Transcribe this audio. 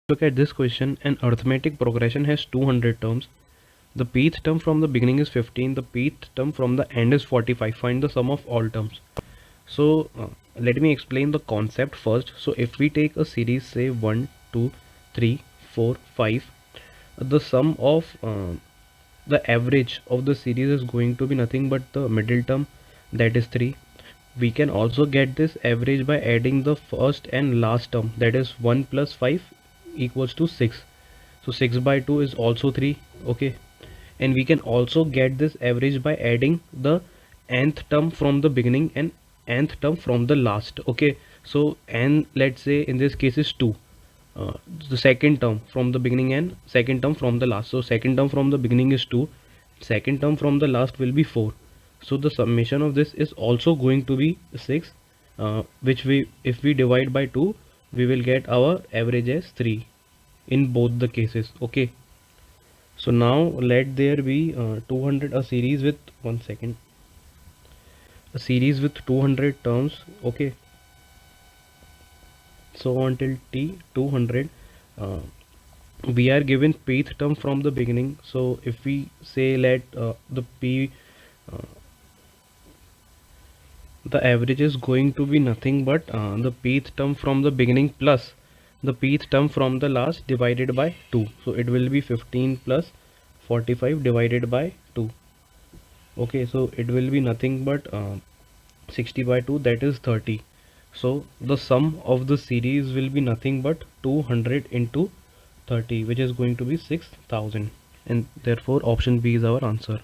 Look at this question. An arithmetic progression has 200 terms. The pth term from the beginning is 15. The pth term from the end is 45. Find the sum of all terms. So let me explain the concept first. So if we take a series, say 1, 2, 3, 4, 5, the sum of the average of the series is going to be nothing but the middle term, that is 3. We can also get this average by adding the first and last term, that is 1 plus 5 equals to 6. So 6 by 2 is also 3. Okay, and we can also get this average by adding the nth term from the beginning and nth term from the last. Okay, so n, let's say in this case, is 2. uh, the second term from the beginning and second term from the last. So second term from the beginning is 2, second term from the last will be 4. So the summation of this is also going to be 6, which we, if we divide by 2, we will get our average as 3 in both the cases. Okay, so now let there be 200, a series with, one second, a series with 200 terms. Okay, so until t 200, uh, we are given pth term from the beginning. So if we say, let the p, uh, the average is going to be nothing but the pth term from the beginning plus the pth term from the last divided by 2. So it will be 15 plus 45 divided by 2. Okay, so it will be nothing but 60 by 2, that is 30. So the sum of the series will be nothing but 200 into 30, which is going to be 6000, and therefore option B is our answer.